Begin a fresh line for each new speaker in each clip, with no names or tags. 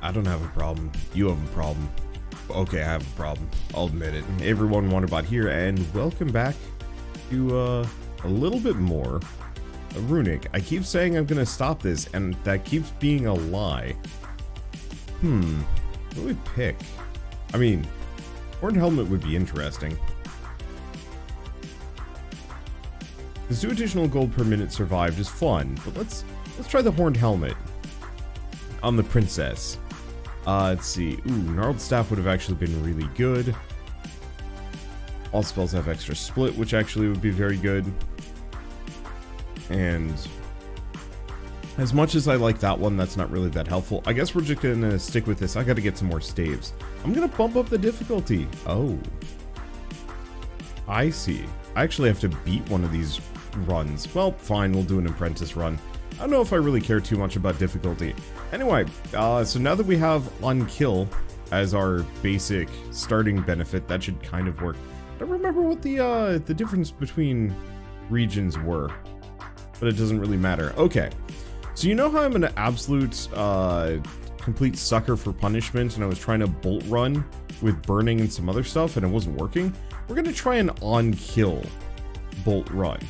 I don't have a problem. You have a problem. Okay, I have a problem. I'll admit it. Hey everyone, Wanderbot here, and welcome back to a little bit more of Runic. I keep saying I'm gonna stop this, and that keeps being a lie. What do we pick? I mean, Horde helmet would be interesting. The 2 additional gold per minute survived is fun, but let's try the horned helmet on the princess. Let's see. Ooh, gnarled staff would have actually been really good. All spells have extra split, which actually would be very good. And as much as I like that one, that's not really that helpful. I guess we're just gonna stick with this. I gotta get some more staves. I'm gonna bump up the difficulty. Oh, I see. I actually have to beat one of these runs. Well, fine, we'll do an apprentice run. I don't know if I really care too much about difficulty. Anyway, so now that we have unkill as our basic starting benefit, that should kind of work. I don't remember what the difference between regions were, but it doesn't really matter. Okay, so you know how I'm an absolute complete sucker for punishment, and I was trying to bolt run with burning and some other stuff, and it wasn't working? We're gonna try an on-kill bolt run.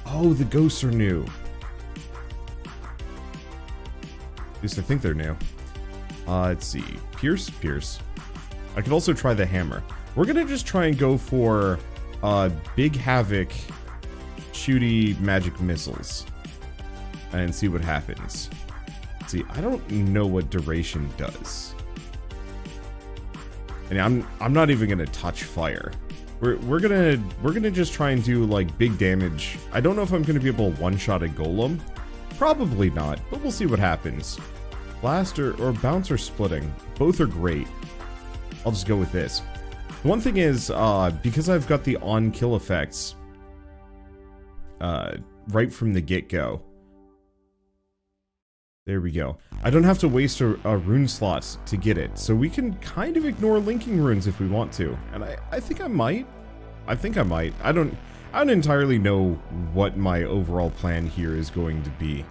Oh, the ghosts are new. At least I think they're new. Let's see. Pierce. I could also try the hammer. We're gonna just try and go for big havoc, shooty magic missiles, and see what happens. Let's see, I don't know what duration does. And I'm not even gonna touch fire. We're gonna just try and do like big damage. I don't know if I'm gonna be able to one-shot a golem. Probably not, but we'll see what happens. Blast or bounce or splitting. Both are great. I'll just go with this. The one thing is, because I've got the on-kill effects right from the get-go. There we go. I don't have to waste a rune slot to get it, so we can kind of ignore linking runes if we want to. And I think I might. I don't entirely know what my overall plan here is going to be.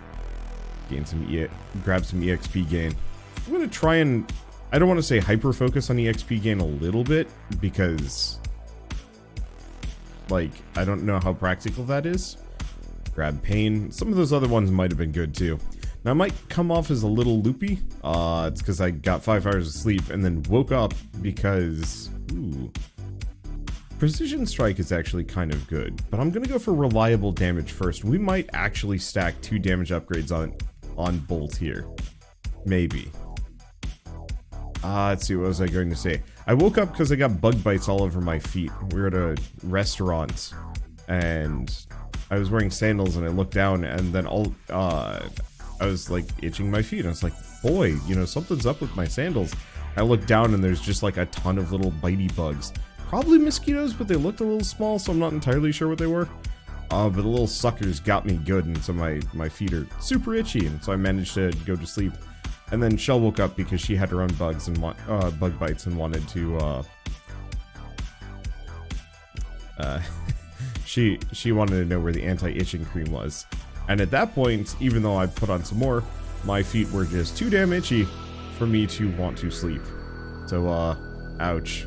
Gain some grab some EXP gain. I'm gonna try and, I don't want to say hyper focus on EXP gain a little bit, because like I don't know how practical that is. Grab pain. Some of those other ones might have been good too. Now I might come off as a little loopy. It's because I got 5 hours of sleep and then woke up because precision strike is actually kind of good, but I'm gonna go for reliable damage first. We might actually stack 2 damage upgrades on bolt here, maybe. Let's see, what was I going to say? I woke up because I got bug bites all over my feet. We were at a restaurant and I was wearing sandals and I looked down and then I was like itching my feet. I was like, boy, you know, something's up with my sandals. I looked down and there's just like a ton of little bitey bugs. Probably mosquitoes, but they looked a little small, so I'm not entirely sure what they were. But the little suckers got me good, and so my feet are super itchy, and so I managed to go to sleep. And then Shell woke up because she had her own bugs and bug bites and wanted to she wanted to know where the anti-itching cream was. And at that point, even though I put on some more, my feet were just too damn itchy for me to want to sleep. So ouch.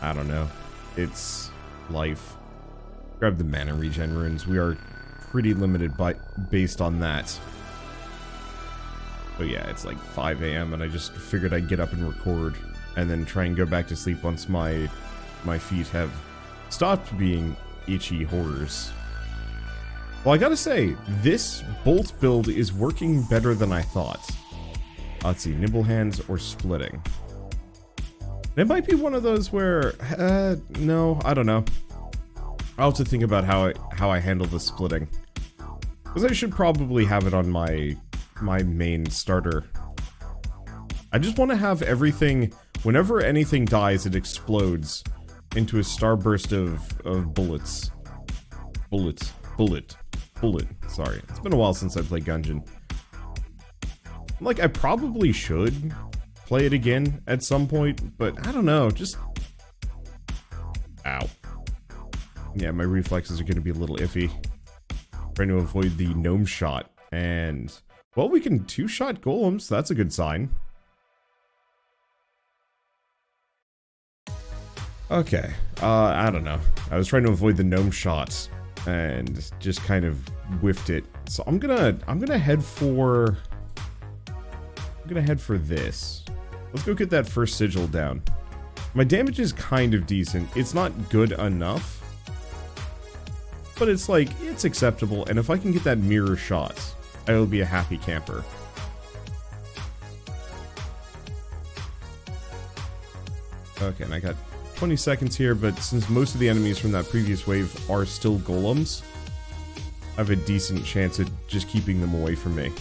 I don't know. It's life. Grab the mana regen runes. We are pretty limited based on that. But yeah, it's like 5 AM and I just figured I'd get up and record and then try and go back to sleep once my feet have stopped being itchy horrors. Well, I gotta say, this bolt build is working better than I thought. Let's see, nimble hands or splitting. It might be one of those where, no, I don't know. I'll have to think about how I handle the splitting. Because I should probably have it on my main starter. I just want to have everything, whenever anything dies, it explodes into a starburst of bullets. Bullet. Sorry, it's been a while since I played Gungeon. Like, I probably should play it again at some point, but I don't know, just... Ow. Yeah, my reflexes are going to be a little iffy. Trying to avoid the gnome shot, and Well, we can two-shot golems. That's a good sign. Okay. I don't know. I was trying to avoid the gnome shots and just kind of whiffed it. So I'm gonna head for this. Let's go get that first sigil down. My damage is kind of decent. It's not good enough, but it's like, it's acceptable. And if I can get that mirror shot, I will be a happy camper. Okay, and I got 20 seconds here, but since most of the enemies from that previous wave are still golems, I have a decent chance at just keeping them away from me.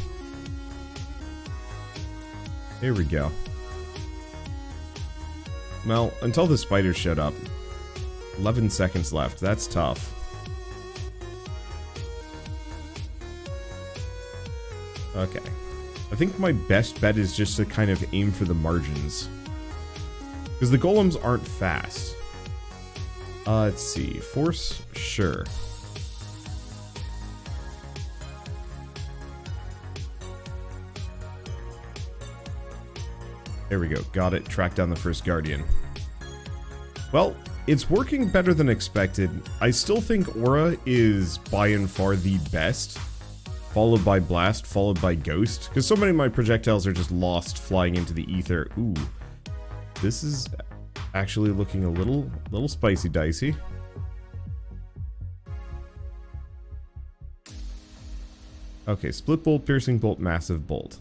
There we go. Well, until the spiders showed up. 11 seconds left. That's tough. Okay. I think my best bet is just to kind of aim for the margins. Because the golems aren't fast. Let's see. Force? Sure. There we go. Got it. Track down the first guardian. Well, it's working better than expected. I still think Aura is by and far the best. Followed by Blast, followed by Ghost. Because so many of my projectiles are just lost flying into the ether. Ooh. This is actually looking a little spicy dicey. Okay, split bolt, piercing bolt, massive bolt.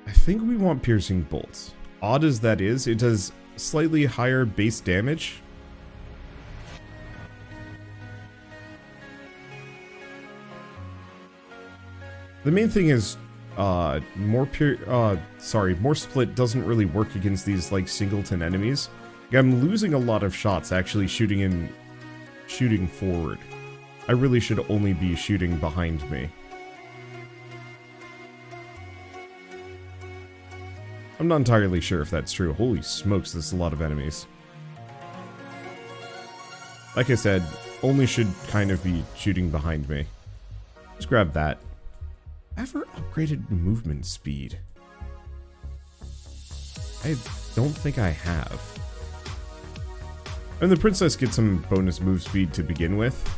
I think we want piercing bolts. Odd as that is, it does slightly higher base damage. The main thing is, more split doesn't really work against these, like, singleton enemies. I'm losing a lot of shots actually shooting forward. I really should only be shooting behind me. I'm not entirely sure if that's true. Holy smokes, there's a lot of enemies. Like I said, only should kind of be shooting behind me. Just grab that. Ever upgraded movement speed? I don't think I have. And the princess gets some bonus move speed to begin with.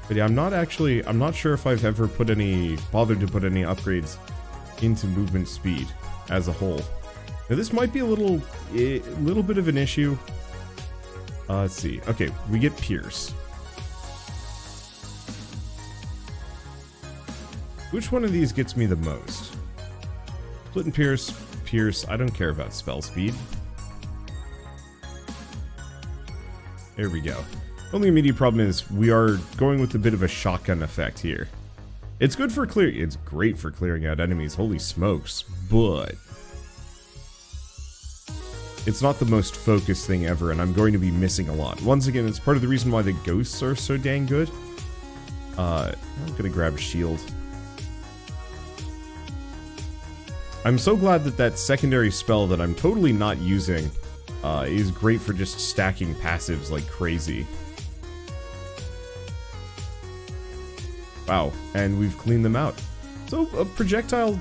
But yeah, I'm not sure if I've ever bothered to put any upgrades into movement speed as a whole. Now this might be a little bit of an issue. Let's see. Okay, we get Pierce. Which one of these gets me the most? Split and Pierce. Pierce. I don't care about spell speed. There we go. Only immediate problem is we are going with a bit of a shotgun effect here. It's good for it's great for clearing out enemies, holy smokes, but it's not the most focused thing ever, and I'm going to be missing a lot. Once again, it's part of the reason why the ghosts are so dang good. I'm gonna grab a shield. I'm so glad that that secondary spell that I'm totally not using is great for just stacking passives like crazy. Wow, and we've cleaned them out. So a projectile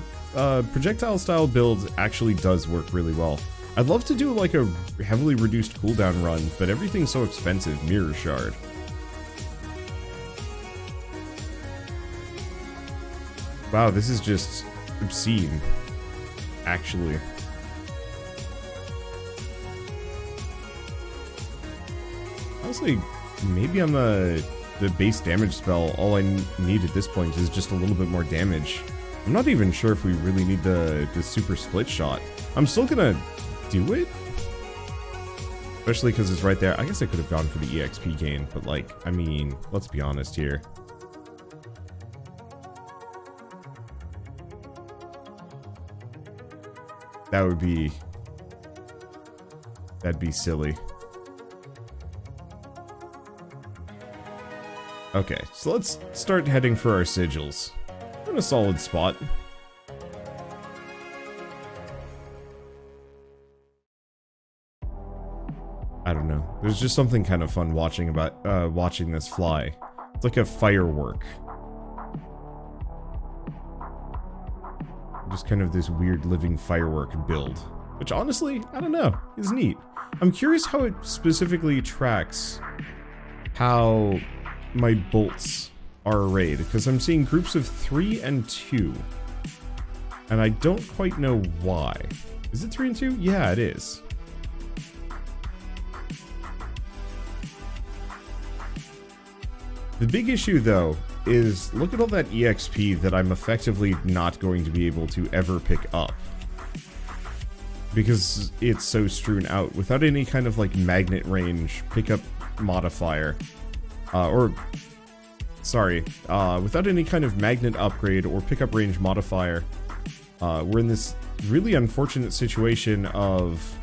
style build actually does work really well. I'd love to do like a heavily reduced cooldown run, but everything's so expensive. Mirror Shard. Wow, this is just obscene, actually. Honestly, maybe on the base damage spell, all I need at this point is just a little bit more damage. I'm not even sure if we really need the super split shot. I'm still gonna do it. Especially because it's right there. I guess I could have gone for the EXP gain, but like, I mean, let's be honest here. That'd be silly. Okay, so let's start heading for our sigils. We're in a solid spot. I don't don't know. There's just something kind of fun watching this fly. It's like a firework. Just kind of this weird living firework build. Which honestly, I don't know, is neat. I'm curious how it specifically tracks how my bolts are arrayed, because I'm seeing groups of 3 and 2. And I don't quite know why. Is it 3 and 2? Yeah, it is. The big issue, though, is look at all that EXP that I'm effectively not going to be able to ever pick up. Because it's so strewn out without any kind of like magnet range pickup modifier. Without any kind of magnet upgrade or pickup range modifier. We're in this really unfortunate situation of,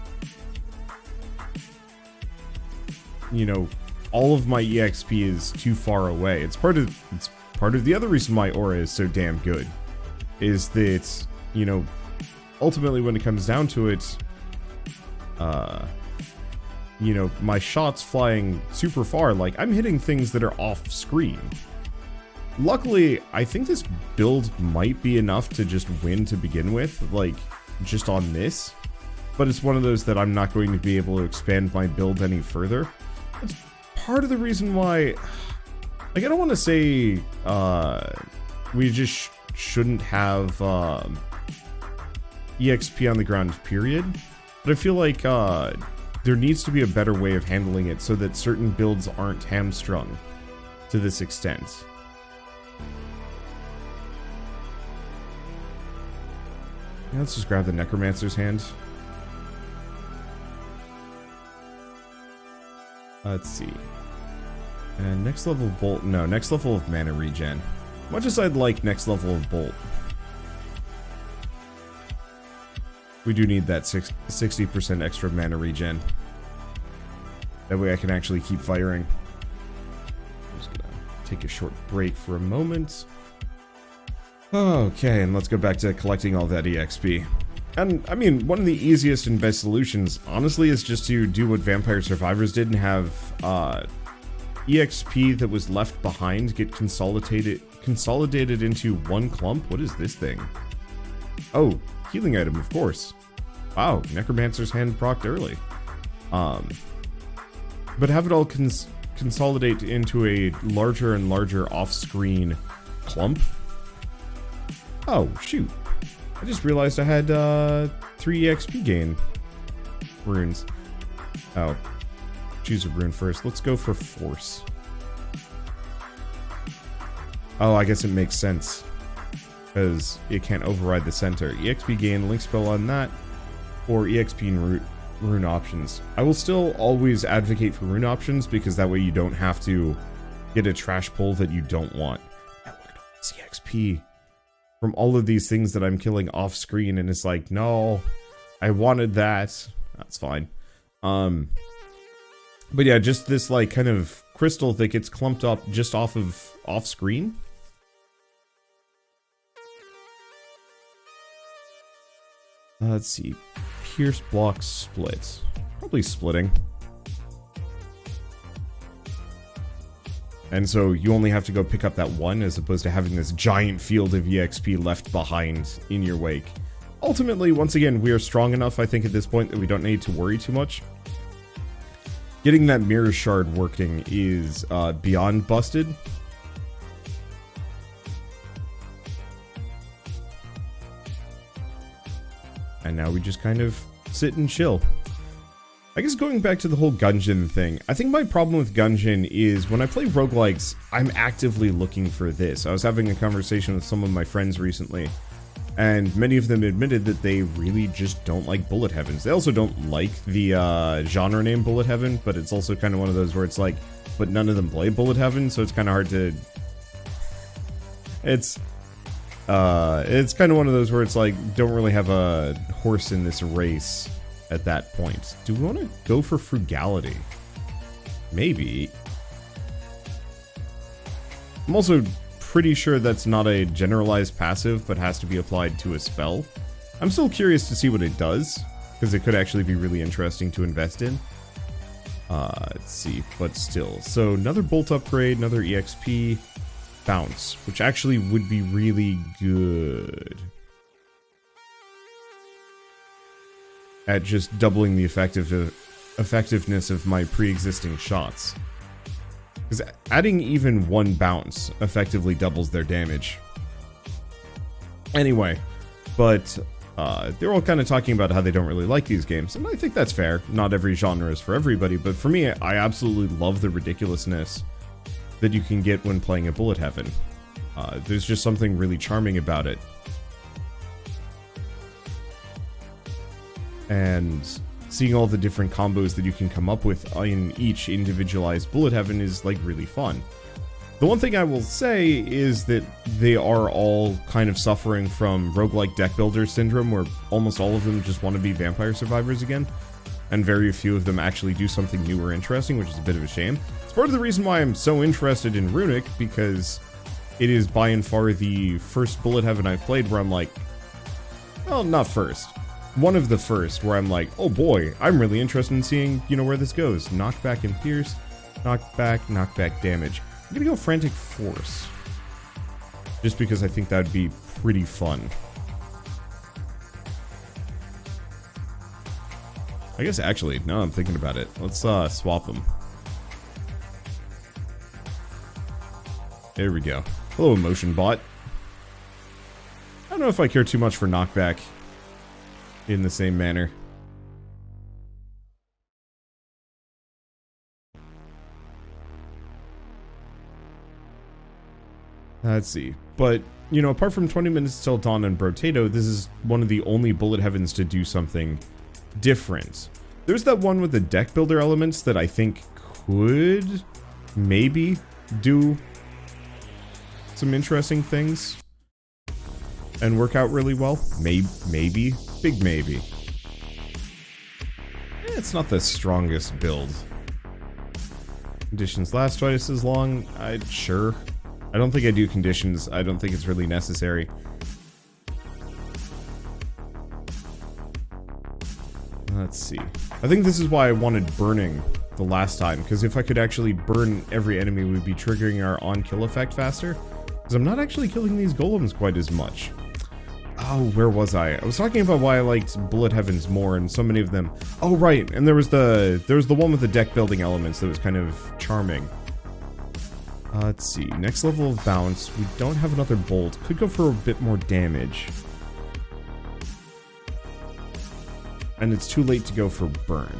you know, all of my EXP is too far away. It's part of the other reason why aura is so damn good, is that, you know, ultimately when it comes down to it, you know, my shots flying super far, like I'm hitting things that are off screen. Luckily, I think this build might be enough to just win to begin with, like just on this, but it's one of those that I'm not going to be able to expand my build any further. It's part of the reason why, like, I don't want to say we just shouldn't have EXP on the ground, period, but I feel like there needs to be a better way of handling it so that certain builds aren't hamstrung to this extent. Yeah, let's just grab the Necromancer's hand. Let's see. And next level of Bolt. No, next level of mana regen. Much as I'd like next level of Bolt, we do need that 60% extra mana regen. That way I can actually keep firing. I'm just gonna take a short break for a moment. Okay, and let's go back to collecting all that EXP. And, I mean, one of the easiest and best solutions, honestly, is just to do what Vampire Survivors did and have EXP that was left behind get consolidated into one clump. What is this thing? Oh, healing item, of course. Wow, Necromancer's hand procced early. But have it all consolidate into a larger and larger off-screen clump. Oh, shoot. I just realized I had 3 EXP gain runes. Oh. Choose a rune first. Let's go for Force. Oh, I guess it makes sense. Because it can't override the center. EXP gain, link spell on that, or EXP and rune options. I will still always advocate for rune options, because that way you don't have to get a trash pull that you don't want. And look at all this EXP from all of these things that I'm killing off screen, and it's like, no, I wanted that. That's fine. But yeah, just this like kind of crystal that gets clumped up just off screen. Let's see. Pierce, block, split. Probably splitting. And so you only have to go pick up that one as opposed to having this giant field of EXP left behind in your wake. Ultimately, once again, we are strong enough, I think, at this point that we don't need to worry too much. Getting that mirror shard working is beyond busted. And now we just kind of sit and chill. I guess going back to the whole Gungeon thing, I think my problem with Gungeon is when I play roguelikes, I'm actively looking for this. I was having a conversation with some of my friends recently, and many of them admitted that they really just don't like Bullet Heavens. They also don't like the genre name Bullet Heaven, but it's also kind of one of those where it's like, but none of them play Bullet Heaven, so it's kind of hard to... It's kind of one of those where it's like, don't really have a horse in this race at that point. Do we want to go for Frugality? Maybe. I'm also pretty sure that's not a generalized passive, but has to be applied to a spell. I'm still curious to see what it does, because it could actually be really interesting to invest in. Let's see, but still. So another bolt upgrade, another EXP, bounce, which actually would be really good at just doubling the effectiveness of my pre-existing shots. Because adding even one bounce effectively doubles their damage. Anyway, but they're all kind of talking about how they don't really like these games, and I think that's fair. Not every genre is for everybody, but for me, I absolutely love the ridiculousness that you can get when playing a Bullet Heaven. There's just something really charming about it. And seeing all the different combos that you can come up with in each individualized Bullet Heaven is like really fun. The one thing I will say is that they are all kind of suffering from roguelike deck builder syndrome, where almost all of them just want to be vampire survivors again, and very few of them actually do something new or interesting, which is a bit of a shame. It's part of the reason why I'm so interested in Runic, because it is by and far the first Bullet Heaven I've played where I'm like, well, not first. One of the first where I'm like, oh boy, I'm really interested in seeing, you know, where this goes. Knockback and pierce, knockback damage. I'm gonna go Frantic Force, just because I think that would be pretty fun. I guess actually, now I'm thinking about it, let's swap them. There we go. Hello, Emotion Bot. I don't know if I care too much for knockback in the same manner. Let's see. But, you know, apart from 20 minutes till dawn and Brotato, this is one of the only Bullet Heavens to do something different. There's that one with the deck builder elements that I think could maybe do some interesting things and work out really well. Maybe. Big maybe. It's not the strongest build. Conditions last twice as long. Sure. I don't think I do conditions. I don't think it's really necessary. Let's see. I think this is why I wanted burning the last time, because if I could actually burn every enemy, we'd be triggering our on-kill effect faster. Because I'm not actually killing these golems quite as much. Oh, where was I? I was talking about why I liked Bullet Heavens more, and so many of them. Oh, right, and there was the one with the deck building elements that was kind of charming. Let's see. Next level of bounce. We don't have another bolt. Could go for a bit more damage. And it's too late to go for burn.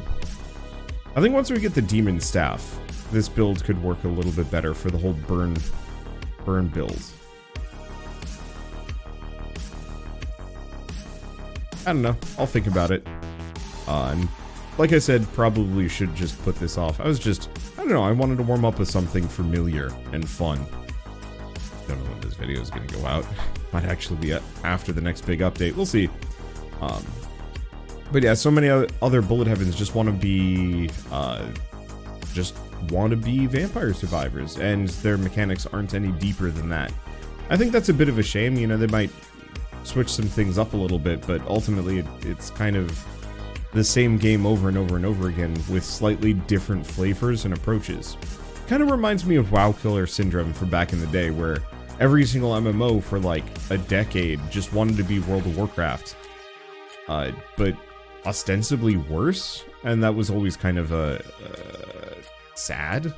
I think once we get the demon staff, this build could work a little bit better for the whole burn build. I don't know. I'll think about it. And like I said, probably should just put this off. I don't know, I wanted to warm up with something familiar and fun. Don't know when this video is going to go out. Might actually be after the next big update. We'll see. But yeah, so many other Bullet Heavens just want to be, vampire survivors, and their mechanics aren't any deeper than that. I think that's a bit of a shame. You know, they might switch some things up a little bit, but ultimately it's kind of the same game over and over and over again with slightly different flavors and approaches. Kind of reminds me of WoW Killer Syndrome from back in the day, where every single MMO for like a decade just wanted to be World of Warcraft, but ostensibly worse, and that was always kind of sad.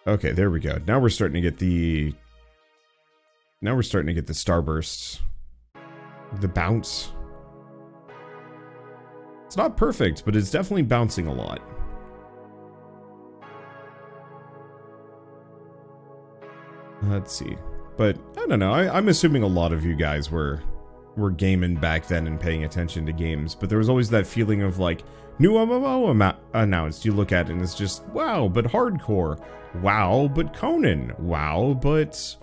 Okay, there we go. Now we're starting to get the starbursts. The bounce. It's not perfect, but it's definitely bouncing a lot. Let's see. But, I don't know, I'm assuming a lot of you guys were gaming back then and paying attention to games, but there was always that feeling of like, new MMO announced. You look at it and it's just, wow, but hardcore. Wow, but Conan. Wow, but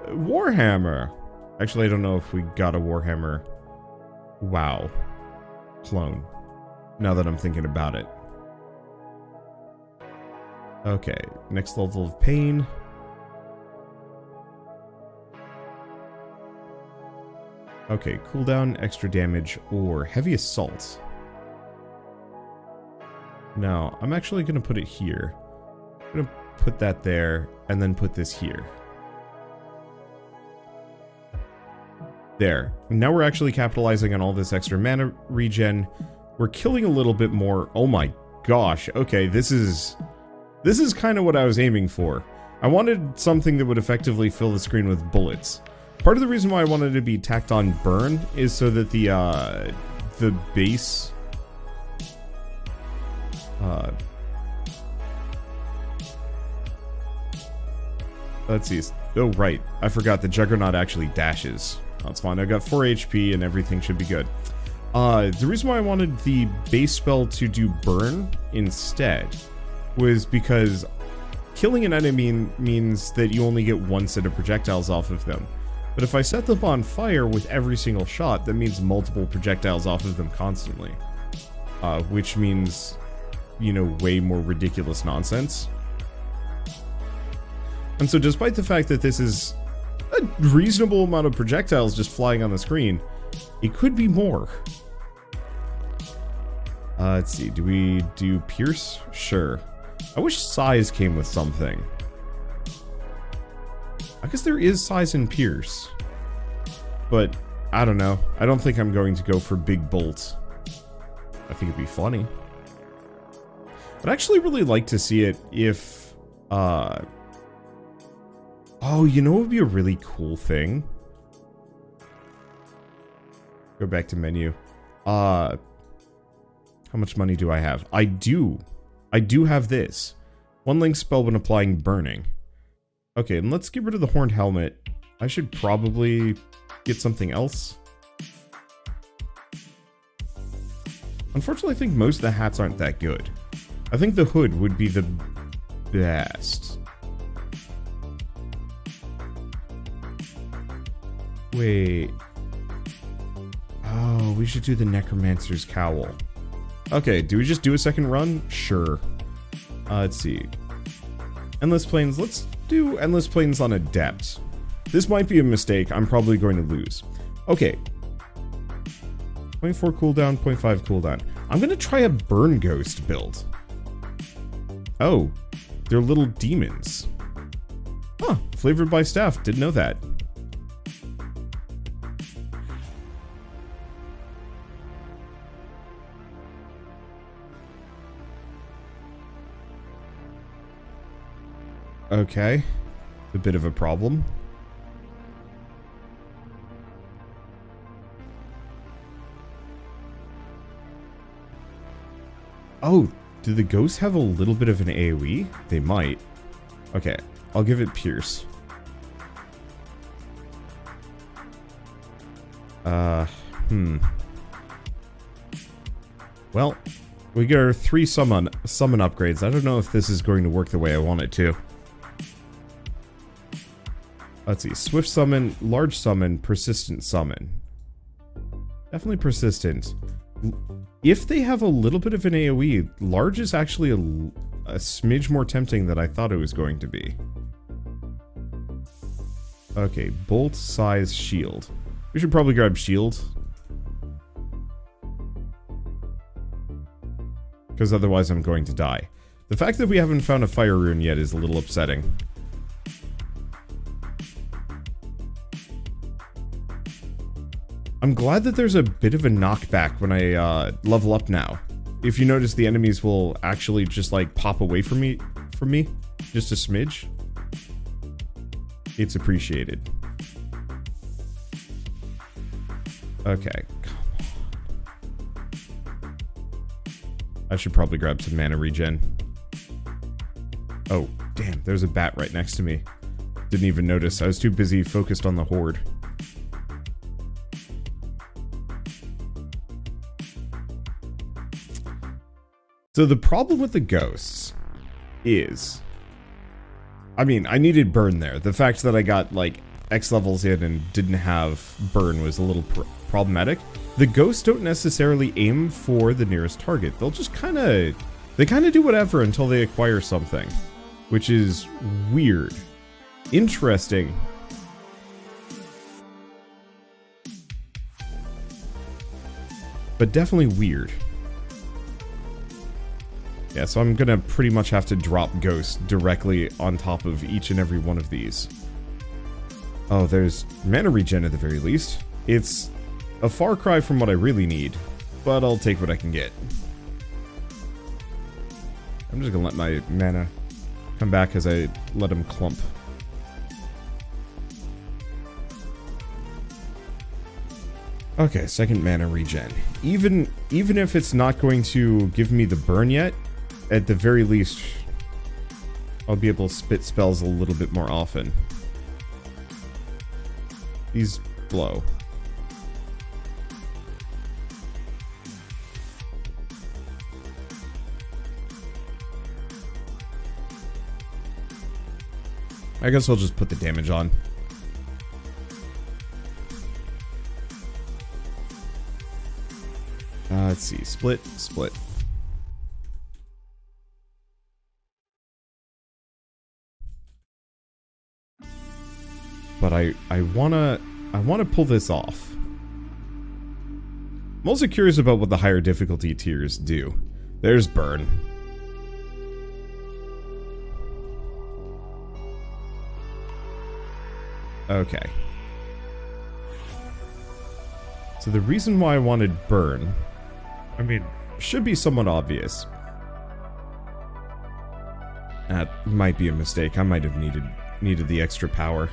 Warhammer. Actually, I don't know if we got a Warhammer WoW clone, now that I'm thinking about it. Okay, next level of pain. Okay, cooldown, extra damage, or heavy assault. No, I'm actually going to put it here. I'm going to put that there, and then put this here. There. Now we're actually capitalizing on all this extra mana regen. We're killing a little bit more. Oh my gosh. Okay, this is kind of what I was aiming for. I wanted something that would effectively fill the screen with bullets. Part of the reason why I wanted to be tacked on burn is so that the base let's see. Oh right, I forgot the Juggernaut actually dashes. That's fine. I got 4 HP and everything should be good. The reason why I wanted the base spell to do burn instead was because killing an enemy means that you only get one set of projectiles off of them. But if I set them on fire with every single shot, that means multiple projectiles off of them constantly. Which means, you know, way more ridiculous nonsense. And so despite the fact that this is a reasonable amount of projectiles just flying on the screen, it could be more. Let's see, do we do Pierce? Sure. I wish size came with something. I guess there is size in Pierce. But, I don't know. I don't think I'm going to go for big bolts. I think it'd be funny. I'd actually really like to see it if, oh, you know what would be a really cool thing? Go back to menu. How much money do I have? I do have this. One link spell when applying burning. Okay, and let's get rid of the horned helmet. I should probably get something else. Unfortunately, I think most of the hats aren't that good. I think the hood would be the best. Wait. Oh, we should do the Necromancer's Cowl. Okay, do we just do a second run? Sure. Let's see. Endless Plains. Let's do Endless Plains on Adept. This might be a mistake. I'm probably going to lose. Okay. 0.4 cooldown, 0.5 cooldown. I'm going to try a Burn Ghost build. Oh, they're little demons. Huh, flavored by staff. Didn't know that. Okay, a bit of a problem. Oh, do the ghosts have a little bit of an AoE? They might. Okay, I'll give it Pierce. Well, we got our 3 summon upgrades. I don't know if this is going to work the way I want it to. Let's see. Swift summon, large summon, persistent summon. Definitely persistent. If they have a little bit of an AoE, large is actually a smidge more tempting than I thought it was going to be. Okay, bolt, size, shield. We should probably grab shield. Because otherwise I'm going to die. The fact that we haven't found a fire rune yet is a little upsetting. I'm glad that there's a bit of a knockback when I level up now. If you notice, the enemies will actually just like pop away from me, just a smidge. It's appreciated. Okay, come on. I should probably grab some mana regen. Oh, damn, there's a bat right next to me. Didn't even notice. I was too busy focused on the horde. So the problem with the ghosts is, I mean, I needed burn there. The fact that I got like X levels in and didn't have burn was a little problematic. The ghosts don't necessarily aim for the nearest target. They'll just they kind of do whatever until they acquire something, which is weird. Interesting. but definitely weird. Yeah, so I'm gonna pretty much have to drop Ghost directly on top of each and every one of these. Oh, there's mana regen at the very least. It's a far cry from what I really need, but I'll take what I can get. I'm just gonna let my mana come back as I let him clump. Okay, second mana regen. Even if it's not going to give me the burn yet, at the very least, I'll be able to spit spells a little bit more often. These blow. I guess I'll just put the damage on. Let's see. Split. But I wanna pull this off. I'm also curious about what the higher difficulty tiers do. There's burn. Okay. So the reason why I wanted burn, I mean, should be somewhat obvious. That might be a mistake. I might have needed the extra power.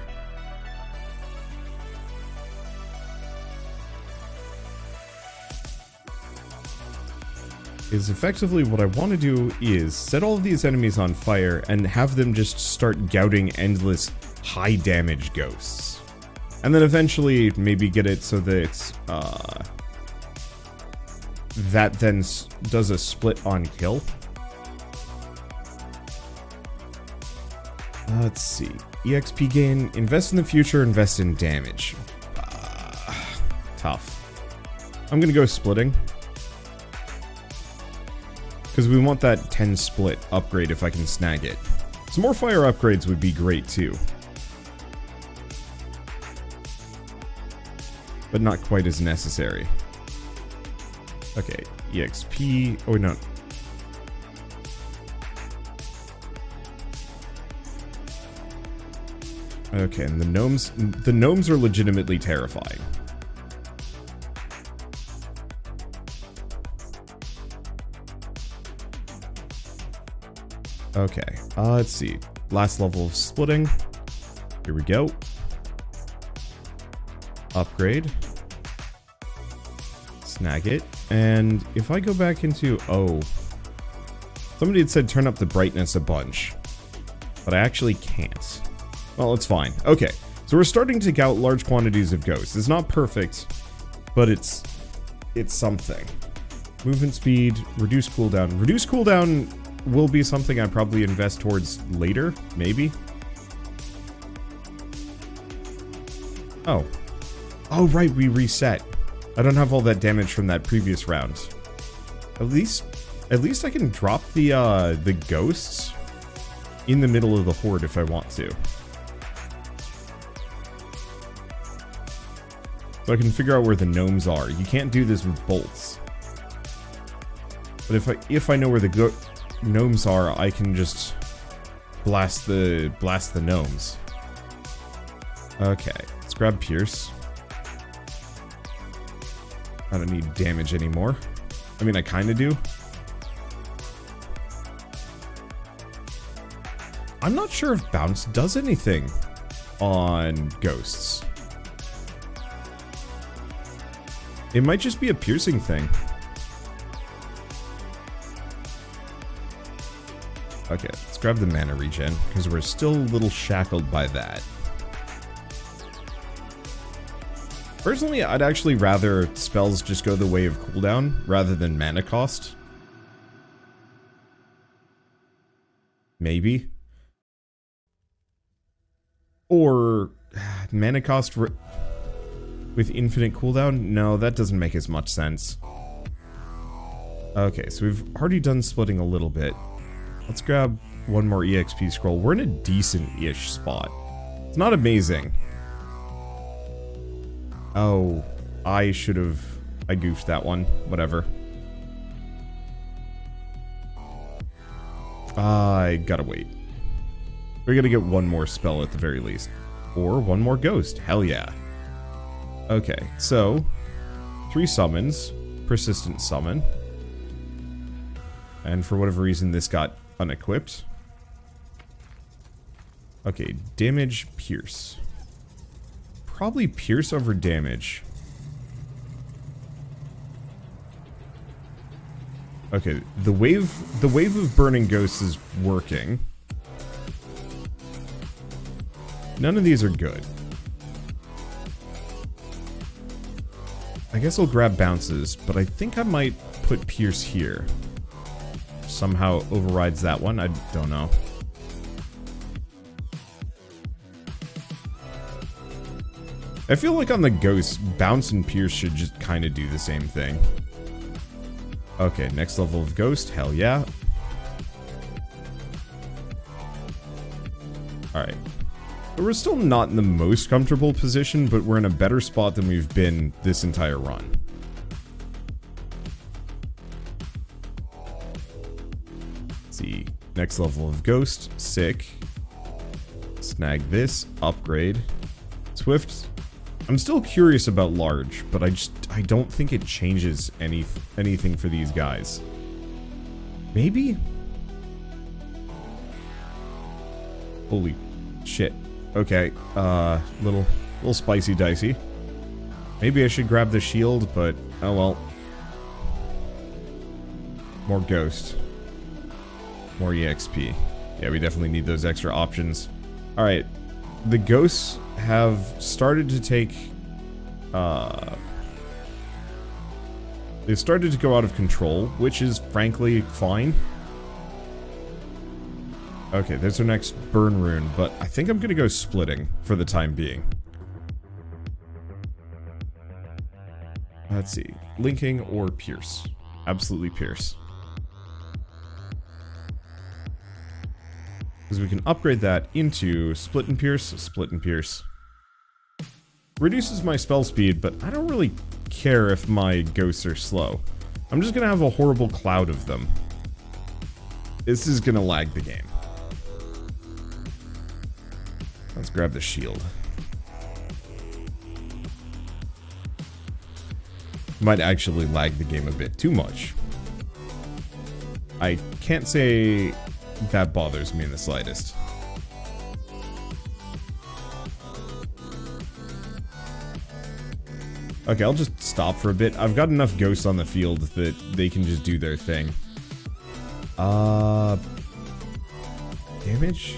Is effectively what I want to do is set all of these enemies on fire and have them just start gouting endless high damage ghosts. And then eventually maybe get it so that that then does a split on kill. Let's see. EXP gain, invest in the future, invest in damage. Tough. I'm gonna go splitting. Because we want that 10 split upgrade if I can snag it. Some more fire upgrades would be great too. But not quite as necessary. Okay, EXP. Oh, no. Okay, and the gnomes are legitimately terrifying. Okay, let's see. Last level of splitting. Here we go. Upgrade. Snag it. And if I go back into... Oh. Somebody had said turn up the brightness a bunch. But I actually can't. Well, it's fine. Okay, so we're starting to gout large quantities of ghosts. It's not perfect, but it's something. Movement speed, reduce cooldown. Reduce cooldown will be something I probably invest towards later, maybe. Oh. Oh, right, we reset. I don't have all that damage from that previous round. At least I can drop the ghosts in the middle of the horde if I want to. So I can figure out where the gnomes are. You can't do this with bolts. But if I know where the gnomes are, I can just blast the gnomes. Okay, let's grab Pierce. I don't need damage anymore. I mean, I kind of do. I'm not sure if Bounce does anything on ghosts. It might just be a piercing thing. Okay, let's grab the mana regen, because we're still a little shackled by that. Personally, I'd actually rather spells just go the way of cooldown, rather than mana cost. Maybe. Or mana cost with infinite cooldown? No, that doesn't make as much sense. Okay, so we've already done splitting a little bit. Let's grab one more EXP scroll. We're in a decent-ish spot. It's not amazing. Oh, I should have I goofed that one. Whatever. I gotta wait. We're gonna get one more spell at the very least. Or one more ghost. Hell yeah. Okay, so 3 summons. Persistent summon. And for whatever reason, this got unequipped. Okay, damage, pierce. Probably pierce over damage. Okay, the wave of burning ghosts is working. None of these are good. I guess I'll grab bounces, but I think I might put pierce here. Somehow overrides that one, I don't know. I feel like on the ghosts, bounce and pierce should just kind of do the same thing. Okay, next level of ghost, hell yeah. Alright. We're still not in the most comfortable position, but we're in a better spot than we've been this entire run. Let's see. Next level of ghost, sick. Snag this, upgrade. Swift. I'm still curious about large, but I don't think it changes anything for these guys. Maybe? Holy shit. Okay, little spicy dicey. Maybe I should grab the shield, but oh well. More ghost. More EXP. Yeah, we definitely need those extra options. Alright. The ghosts have started to take, they've started to go out of control, which is frankly fine. Okay, there's our next burn rune, but I think I'm gonna go splitting for the time being. Let's see. Linking or pierce. Absolutely pierce. Because we can upgrade that into split and pierce, split and pierce. Reduces my spell speed, but I don't really care if my ghosts are slow. I'm just gonna have a horrible cloud of them. This is gonna lag the game. Let's grab the shield. Might actually lag the game a bit too much. I can't say that bothers me in the slightest. Okay, I'll just stop for a bit. I've got enough ghosts on the field that they can just do their thing. Damage?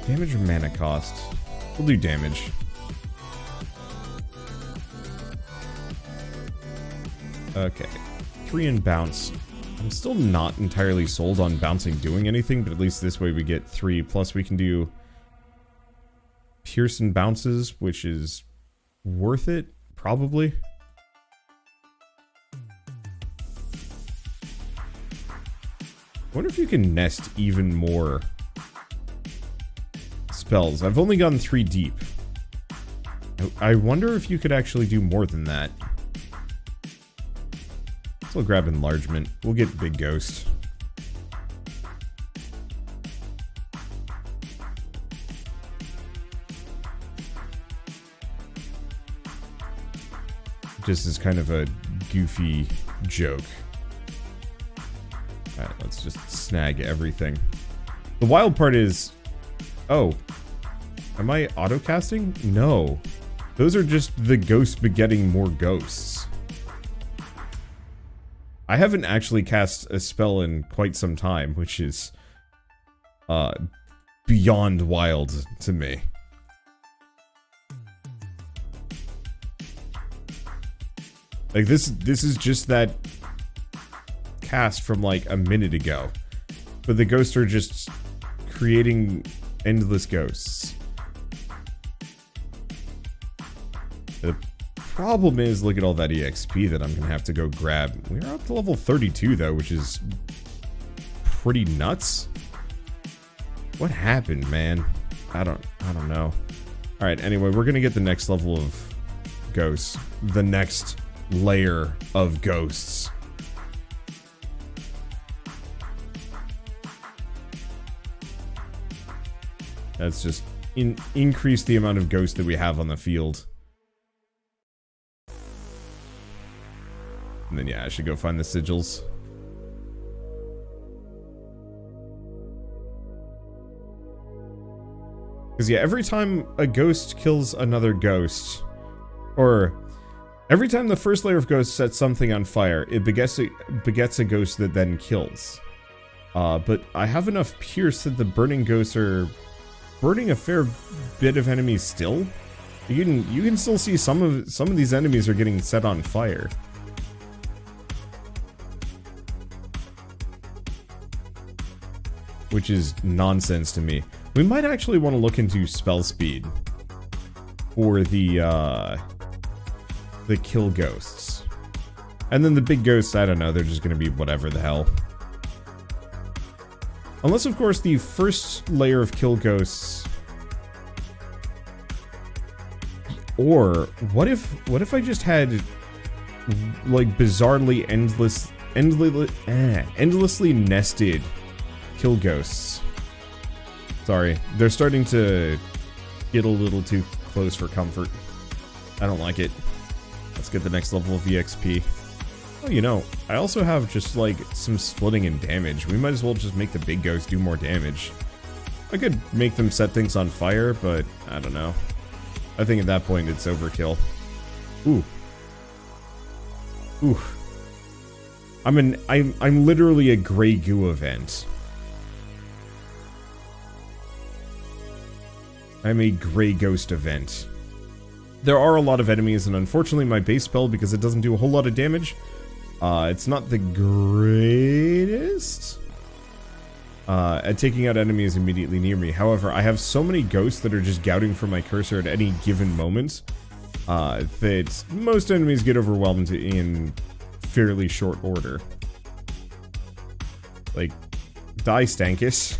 Damage or mana cost? We'll do damage. Okay. 3 in bounce. I'm still not entirely sold on bouncing doing anything, but at least this way we get 3. Plus we can do pierce and bounces, which is worth it, probably. I wonder if you can nest even more spells. I've only gone 3 deep. I wonder if you could actually do more than that. So we'll grab enlargement. We'll get big ghost. Just as kind of a goofy joke. Alright, let's just snag everything. The wild part is... Oh. Am I auto-casting? No. Those are just the ghosts begetting more ghosts. I haven't actually cast a spell in quite some time, which is... beyond wild to me. Like, this is just that cast from, like, a minute ago. But the ghosts are just creating endless ghosts. The problem is, look at all that EXP that I'm gonna have to go grab. We're up to level 32, though, which is pretty nuts. What happened, man? I don't know. Alright, anyway, we're gonna get the next level of ghosts. The next layer of ghosts. That's just increase the amount of ghosts that we have on the field. And then yeah, I should go find the sigils. Because yeah, every time a ghost kills another ghost, or every time the first layer of ghosts sets something on fire, it begets a ghost that then kills. But I have enough pierce that the burning ghosts are burning a fair bit of enemies still. You can still see some of these enemies are getting set on fire. Which is nonsense to me. We might actually want to look into spell speed for the kill ghosts. And then the big ghosts, I don't know, they're just gonna be whatever the hell. Unless, of course, the first layer of kill ghosts... Or, what if I just had, like, bizarrely endlessly nested kill ghosts? Sorry, they're starting to get a little too close for comfort. I don't like it. Let's get the next level of EXP. Oh, you know, I also have just, like, some splitting in damage. We might as well just make the big ghosts do more damage. I could make them set things on fire, but I don't know. I think at that point it's overkill. Ooh. Ooh. I'm literally a gray goo event. I'm a gray ghost event. There are a lot of enemies, and unfortunately my base spell, because it doesn't do a whole lot of damage, it's not the greatest at taking out enemies immediately near me. However, I have so many ghosts that are just gouting for my cursor at any given moment that most enemies get overwhelmed in fairly short order. Like, die, Stankus.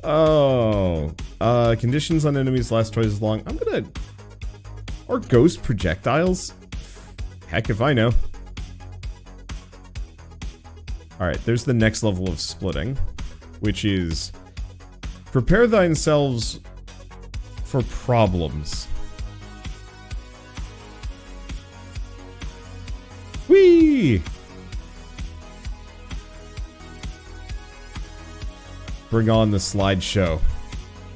Oh, conditions on enemies last twice as long. Or ghost projectiles? Heck if I know. Alright, there's the next level of splitting, which is prepare thyself for problems. Whee! Bring on the slideshow,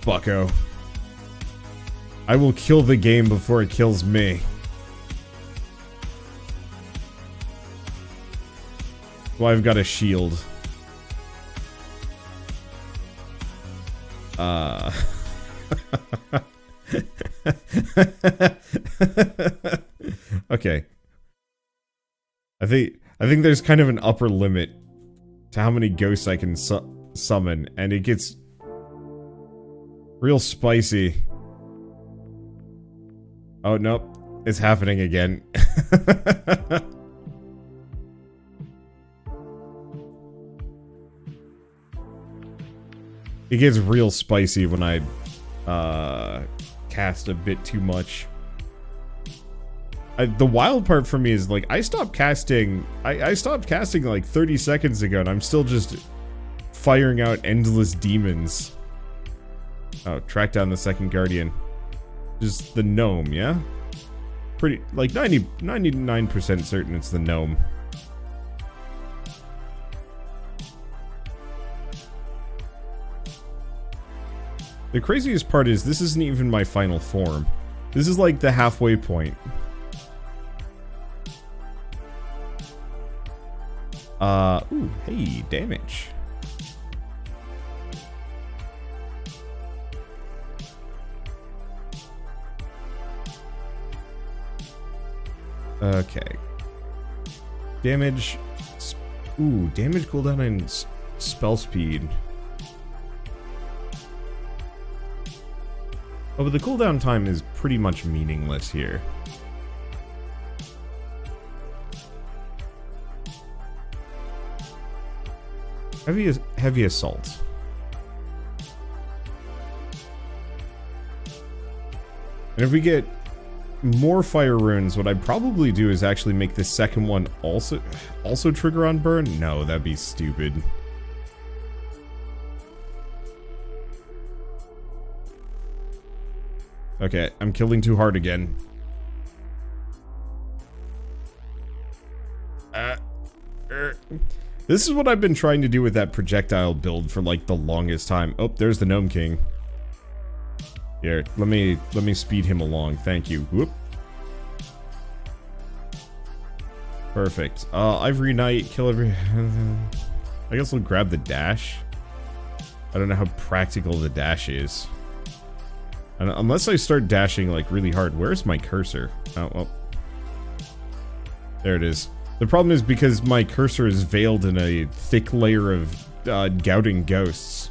bucko. I will kill the game before it kills me. Well, I've got a shield. Okay. I think there's kind of an upper limit to how many ghosts I can summon, and it gets real spicy. Oh, nope. It's happening again. It gets real spicy when I cast a bit too much. The wild part for me is, like, I stopped casting like 30 seconds ago, and I'm still just firing out endless demons. Oh, track down the second guardian. Just the gnome, yeah? Pretty, like, 99% certain it's the gnome. The craziest part is, this isn't even my final form. This is like the halfway point. Ooh, hey, damage. Okay. Damage. Ooh, damage cooldown and spell speed. Oh, but the cooldown time is pretty much meaningless here. Heavy assault. And if we get more fire runes, what I'd probably do is actually make the second one also trigger on burn. No, that'd be stupid. Okay, I'm killing too hard again. This is what I've been trying to do with that projectile build for like the longest time. Oh, there's the Gnome King. Here, let me speed him along. Thank you. Whoop. Perfect. I've Runic, kill every... I guess I'll grab the dash. I don't know how practical the dash is. Unless I start dashing like really hard. Where's my cursor? Oh, well. There it is. The problem is because my cursor is veiled in a thick layer of gouting ghosts.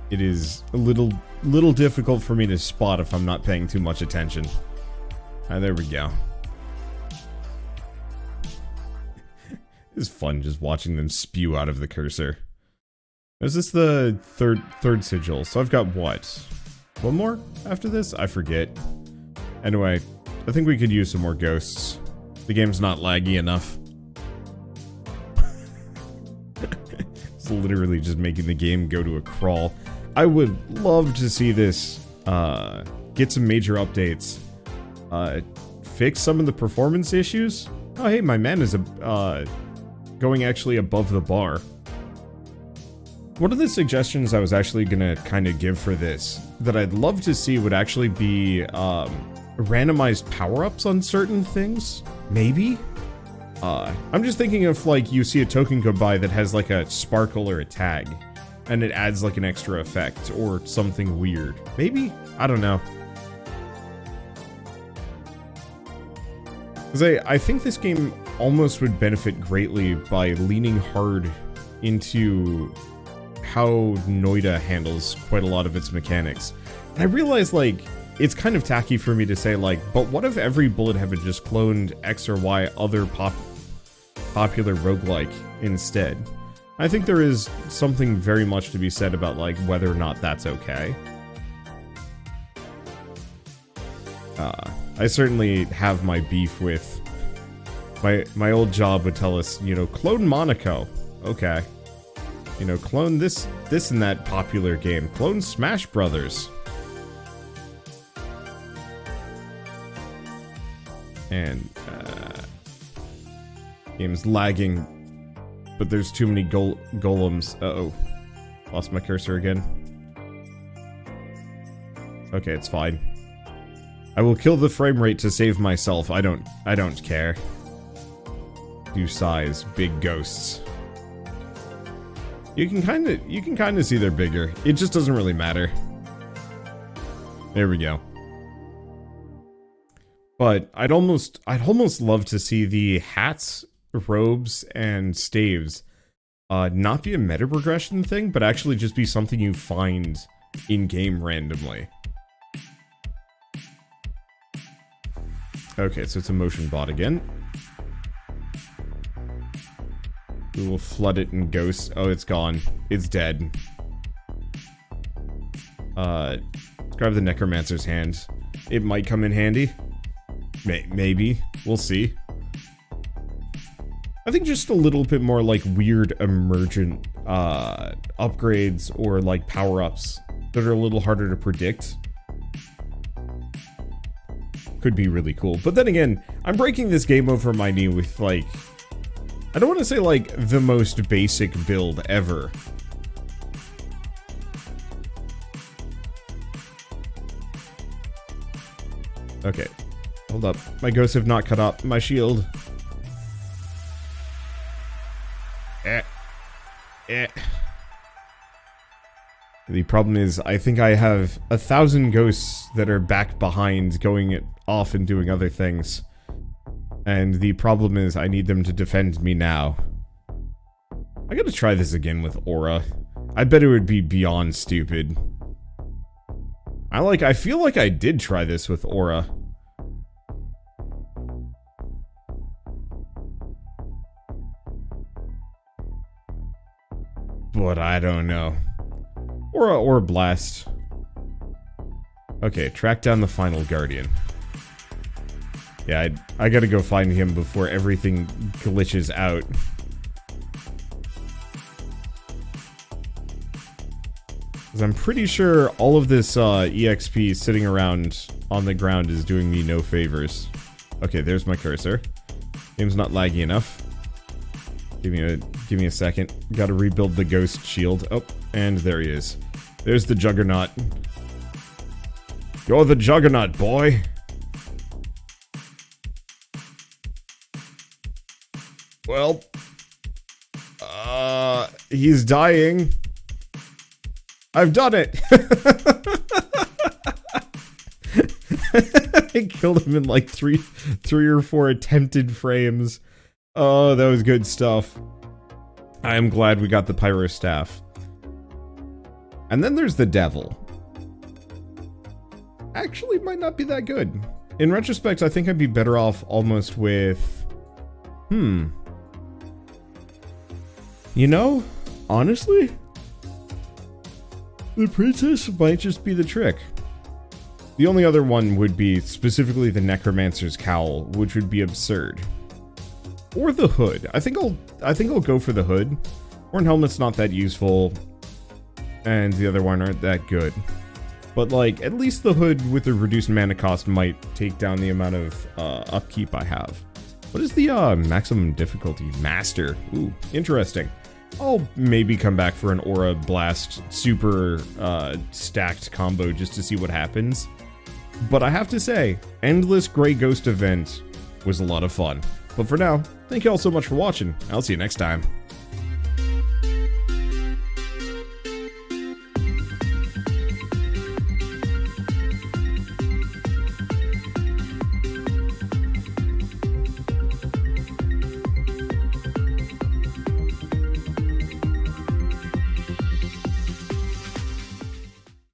It is a little difficult for me to spot if I'm not paying too much attention. Ah, there we go. It's fun just watching them spew out of the cursor. Is this the third sigil? So I've got what? One more after this? I forget. Anyway, I think we could use some more ghosts. The game's not laggy enough. It's literally just making the game go to a crawl. I would love to see this get some major updates. Fix some of the performance issues. Oh hey, my man is going actually above the bar. One of the suggestions I was actually gonna kind of give for this that I'd love to see would actually be randomized power-ups on certain things. Maybe? I'm just thinking if like you see a token go by that has like a sparkle or a tag, and it adds like an extra effect or something weird. Maybe? I don't know. Because I think this game almost would benefit greatly by leaning hard into how Noida handles quite a lot of its mechanics. And I realize, like, it's kind of tacky for me to say, like, but what if every bullet had just cloned X or Y other popular roguelike instead? I think there is something very much to be said about, like, whether or not that's okay. I certainly have my beef with... My old job would tell us, you know, clone Monaco. Okay. You know, clone this and that popular game. Clone Smash Brothers. And, game's lagging. But there's too many golems. Uh-oh. Lost my cursor again. Okay, it's fine. I will kill the frame rate to save myself. I don't care. Do size, big ghosts. You can kind of see they're bigger. It just doesn't really matter. There we go. But I'd almost love to see the hats, robes, and staves not be a meta progression thing, but actually just be something you find in game randomly. Okay, so it's a motion bot again. We will flood it in ghosts. Oh, it's gone. It's dead. Let's grab the Necromancer's hand. It might come in handy. Maybe. We'll see. I think just a little bit more like weird emergent upgrades or like power-ups that are a little harder to predict could be really cool. But then again, I'm breaking this game over my knee with like... I don't want to say, like, the most basic build ever. Okay. Hold up. My ghosts have not cut up my shield. The problem is, I think I have 1,000 ghosts that are back behind going off and doing other things. And the problem is, I need them to defend me now. I gotta try this again with Aura. I bet it would be beyond stupid. I feel like I did try this with Aura. but I don't know. Or a blast. Okay, track down the final guardian. Yeah, I gotta go find him before everything glitches out. Because I'm pretty sure all of this EXP sitting around on the ground is doing me no favors. Okay, there's my cursor. Game's not laggy enough. Give me a second. Gotta rebuild the ghost shield. Oh, and there he is. There's the Juggernaut. You're the Juggernaut, boy! Well... he's dying. I've done it! I killed him in like three or four attempted frames. Oh, that was good stuff. I am glad we got the Pyro Staff. And then there's the Devil. Actually, might not be that good. In retrospect, I think I'd be better off almost with... You know, honestly, the Princess might just be the trick. The only other one would be specifically the Necromancer's Cowl, which would be absurd. Or the Hood. I think I'll go for the Hood. Horn Helmet's not that useful, and the other one aren't that good. But like, at least the Hood with the reduced mana cost might take down the amount of upkeep I have. What is the maximum difficulty? Master. Ooh, interesting. I'll maybe come back for an Aura Blast super stacked combo just to see what happens. But I have to say, Endless Grey Ghost event was a lot of fun. But for now, thank you all so much for watching. I'll see you next time.